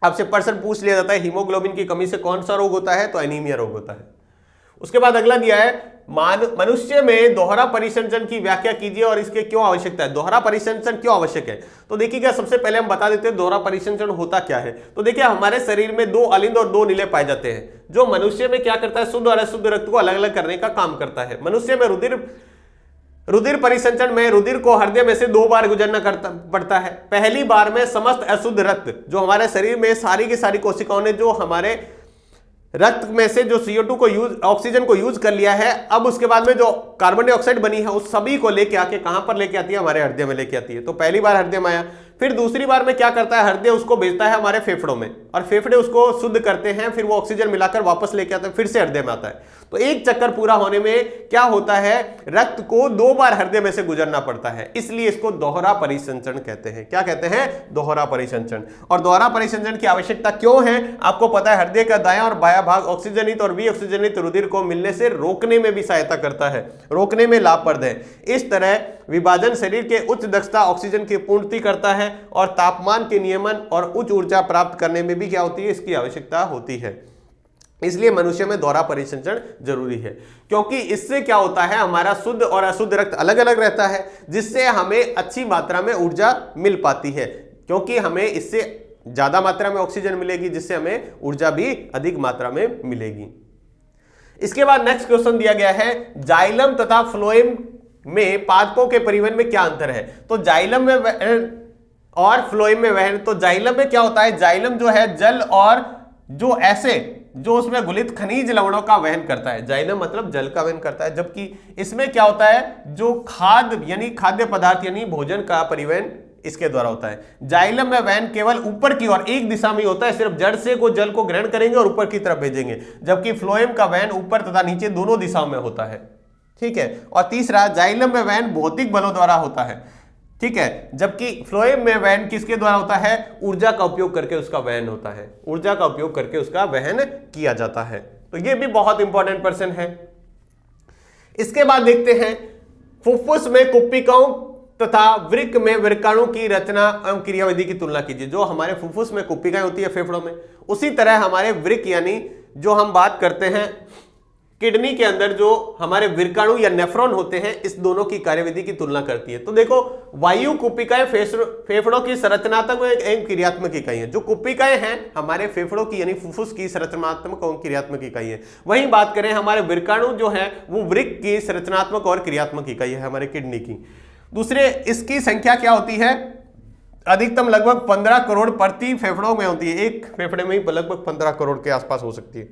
Speaker 1: आपसे प्रश्न पूछ लिया जाता है हीमोग्लोबिन की कमी से कौन सा रोग होता है, तो एनीमिया रोग होता है। उसके बाद अगला दिया है, मनुष्य में दोहरा परिसंचरण की व्याख्या कीजिए और इसके क्यों आवश्यकता है। दोहरा परिसंचरण क्यों आवश्यक है, तो देखिएगा, सबसे पहले हम बता देते हैं दोहरा परिसंचरण होता क्या है। तो देखिए, हमारे शरीर में 2 अलिंद और 2 नीले पाए जाते हैं, जो मनुष्य में क्या करता है, शुद्ध और अशुद्ध रक्त को अलग अलग करने का काम करता है। मनुष्य में रुधिर परिसंचरण में रुधिर को हृदय में से 2 बार गुजरना पड़ता है। पहली बार में समस्त अशुद्ध रक्त जो हमारे शरीर में सारी की सारी कोशिकाओं ने जो हमारे रक्त में से जो CO2 को ऑक्सीजन को यूज कर लिया है, अब उसके बाद में जो कार्बन डाइऑक्साइड बनी है उस सभी को लेके आके कहां पर लेके आती है, हमारे हृदय में लेके आती है। तो पहली बार हृदय में आया, फिर दूसरी बार में क्या करता है, हृदय उसको भेजता है हमारे फेफड़ों में, और फेफड़े उसको शुद्ध करते हैं, फिर वो ऑक्सीजन मिलाकर वापस लेके आता है, फिर से हृदय में आता है। तो एक चक्कर पूरा होने में क्या होता है, रक्त को 2 बार हृदय में से गुजरना पड़ता है, इसलिए इसको दोहरा परिसंचरण कहते हैं। क्या कहते हैं, दोहरा परिसंचरण। और दोहरा परिसंचरण की आवश्यकता क्यों है, आपको पता है, हृदय का दायां और बायां भाग ऑक्सीजनित और विऑक्सीजनित रुधिर को मिलने से रोकने में भी सहायता करता है, रोकने में लाभप्रद है। इस तरह विभाजन शरीर के उच्च दक्षता ऑक्सीजन की पूर्ति करता है और तापमान के नियमन और उच्च ऊर्जा प्राप्त करने में भी क्या होती है, इसकी आवश्यकता होती है। इसलिए मनुष्य में दोहरा परिसंचरण जरूरी है, क्योंकि इससे क्या होता है, हमारा शुद्ध और अशुद्ध रक्त अलग अलग रहता है, जिससे हमें अच्छी मात्रा में ऊर्जा मिल पाती है, क्योंकि हमें इससे ज्यादा मात्रा में ऑक्सीजन मिलेगी, जिससे हमें ऊर्जा भी अधिक मात्रा में मिलेगी। इसके बाद नेक्स्ट क्वेश्चन दिया गया है, जाइलम तथा फ्लोएम में पादपों के परिवहन में क्या अंतर है। तो जाइलम में और फ्लोएम में वहन, तो जाइलम में क्या होता है, जाइलम जो है जल और जो ऐसे जो उसमें घुलित खनिज लवणों का वहन करता है, जाइलम मतलब जल का वहन करता है, जबकि इसमें क्या होता है, जो खाद्य पदार्थ यानी भोजन का परिवहन इसके द्वारा होता है। जाइलम में वहन केवल ऊपर की ओर एक दिशा में होता है, सिर्फ जड़ से को जल को ग्रहण करेंगे और ऊपर की तरफ भेजेंगे, जबकि फ्लोएम का वहन ऊपर तथा नीचे दोनों दिशाओं में होता है। ठीक है, और तीसरा, जाइलम में वहन भौतिक बलों द्वारा होता है, ठीक है, जबकि फ्लोएम में वहन किसके द्वारा होता है, ऊर्जा का उपयोग करके उसका वहन होता है, ऊर्जा का उपयोग करके उसका वहन किया जाता है। तो ये भी बहुत इंपॉर्टेंट प्रश्न है। इसके बाद देखते हैं, फुफ्फुस में कुप्पिकाओं तथा वृक्क में वृक्काणु की रचना एवं क्रियाविधि की तुलना कीजिए। जो हमारे फुफ्फुस में कुप्पिकाएं होती है फेफड़ों में, उसी तरह हमारे वृक्क यानी जो हम बात करते हैं किडनी के अंदर जो हमारे विरकाणु या नेफ्रॉन होते हैं, इस दोनों की कार्यविधि की तुलना करती है। तो देखो, वायु कुपिकाएं फेफड़ों की संरचनात्मक एवं क्रियात्मक इकाई है। जो कुपिकाएं हैं हमारे फेफड़ों की यानी फुफ्फुस की संरचनात्मक और क्रियात्मक इकाई है। वहीं बात करें हमारे विरकाणु जो है वो वृक्क की संरचनात्मक और क्रियात्मक इकाई है हमारे किडनी की। दूसरे, इसकी संख्या क्या होती है, अधिकतम लगभग 15 करोड़ प्रति फेफड़ों में होती है। एक फेफड़े में ही लगभग 15 करोड़ के आसपास हो सकती है,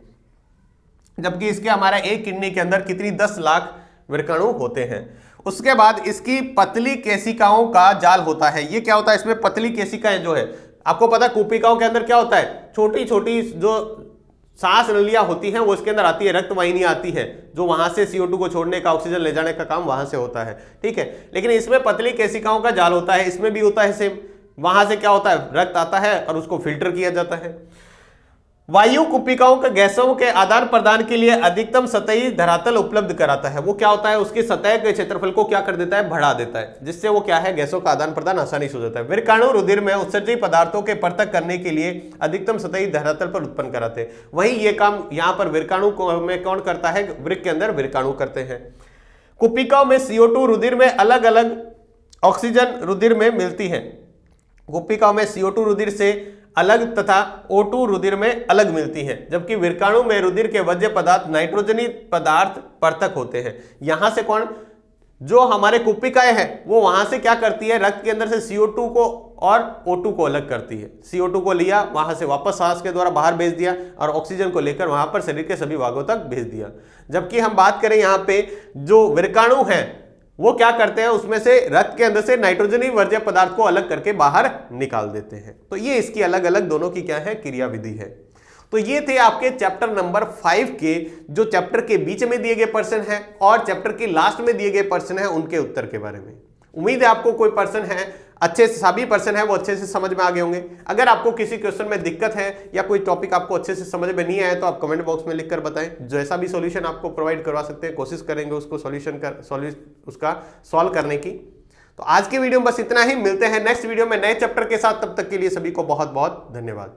Speaker 1: जबकि इसके हमारा एक किडनी के अंदर कितनी 10 लाख विरकाणु होते हैं। उसके बाद इसकी पतली केशिकाओं का जाल होता है। ये क्या होता है, इसमें पतली केशिकाएं जो है, आपको पता है कुपिकाओं के अंदर क्या होता है, छोटी छोटी जो सांस नलियां होती हैं वो इसके अंदर आती है, रक्त वाहिनियां आती है, जो वहां से CO2 को छोड़ने का, ऑक्सीजन ले जाने का काम वहां से होता है, ठीक है। लेकिन इसमें पतली केशिकाओं का जाल होता है, इसमें भी होता है सेम। वहां से क्या होता है, रक्त आता है और उसको फिल्टर किया जाता है। वायु कुपिकाओं के गैसों के आदान प्रदान के लिए अधिकतम सतही धरातल उपलब्ध कराता है। वो क्या होता है, उसकी सतह के क्षेत्रफल को क्या कर देता है, बढ़ा देता है, जिससे वो क्या है, गैसों का आदान प्रदान आसानी से हो जाता है। विरकाणु रुधिर में उत्सर्जी पदार्थों के पृथक करने के लिए अधिकतम सतही धरातल पर उत्पन्न कराते हैं। वही ये काम यहाँ पर विरकाणु में कौन करता है, वृक्क के अंदर विरकाणु करते हैं। कुपिकाओं में CO2 रुधिर में अलग अलग ऑक्सीजन रुधिर में मिलती है। कुपिकाओं में CO2 रुधिर से अलग तथा O2 रुधिर में अलग मिलती है, जबकि विरकाणु में रुधिर के वज्र पदार्थ नाइट्रोजनी पदार्थ पृथक होते हैं। यहां से कौन, जो हमारे कुपिकाएं हैं वो वहां से क्या करती है, रक्त के अंदर से CO2 को और O2 को अलग करती है। CO2 को लिया, वहां से वापस सांस के द्वारा बाहर भेज दिया और ऑक्सीजन को लेकर वहां पर शरीर के सभी भागों तक भेज दिया। जबकि हम बात करें यहाँ पे जो विरकाणु हैं वो क्या करते हैं, उसमें से रक्त के अंदर से नाइट्रोजनी वर्ज्य पदार्थ को अलग करके बाहर निकाल देते हैं। तो ये इसकी अलग अलग दोनों की क्या है, क्रिया विधि है। तो ये थे आपके चैप्टर नंबर 5 के, जो चैप्टर के बीच में दिए गए प्रश्न हैं और चैप्टर के लास्ट में दिए गए प्रश्न हैं, उनके उत्तर के बारे में। उम्मीद है आपको कोई प्रश्न है अच्छे से, सभी प्रश्न है वो अच्छे से समझ में आ गए होंगे। अगर आपको किसी क्वेश्चन में दिक्कत है या कोई टॉपिक आपको अच्छे से समझ में नहीं आया तो आप कमेंट बॉक्स में लिखकर बताएं। जैसा भी सॉल्यूशन आपको प्रोवाइड करवा सकते हैं, कोशिश करेंगे उसको उसका सॉल्व करने की। तो आज के वीडियो में बस इतना ही, मिलते हैं नेक्स्ट वीडियो में नए चैप्टर के साथ। तब तक के लिए सभी को बहुत बहुत धन्यवाद।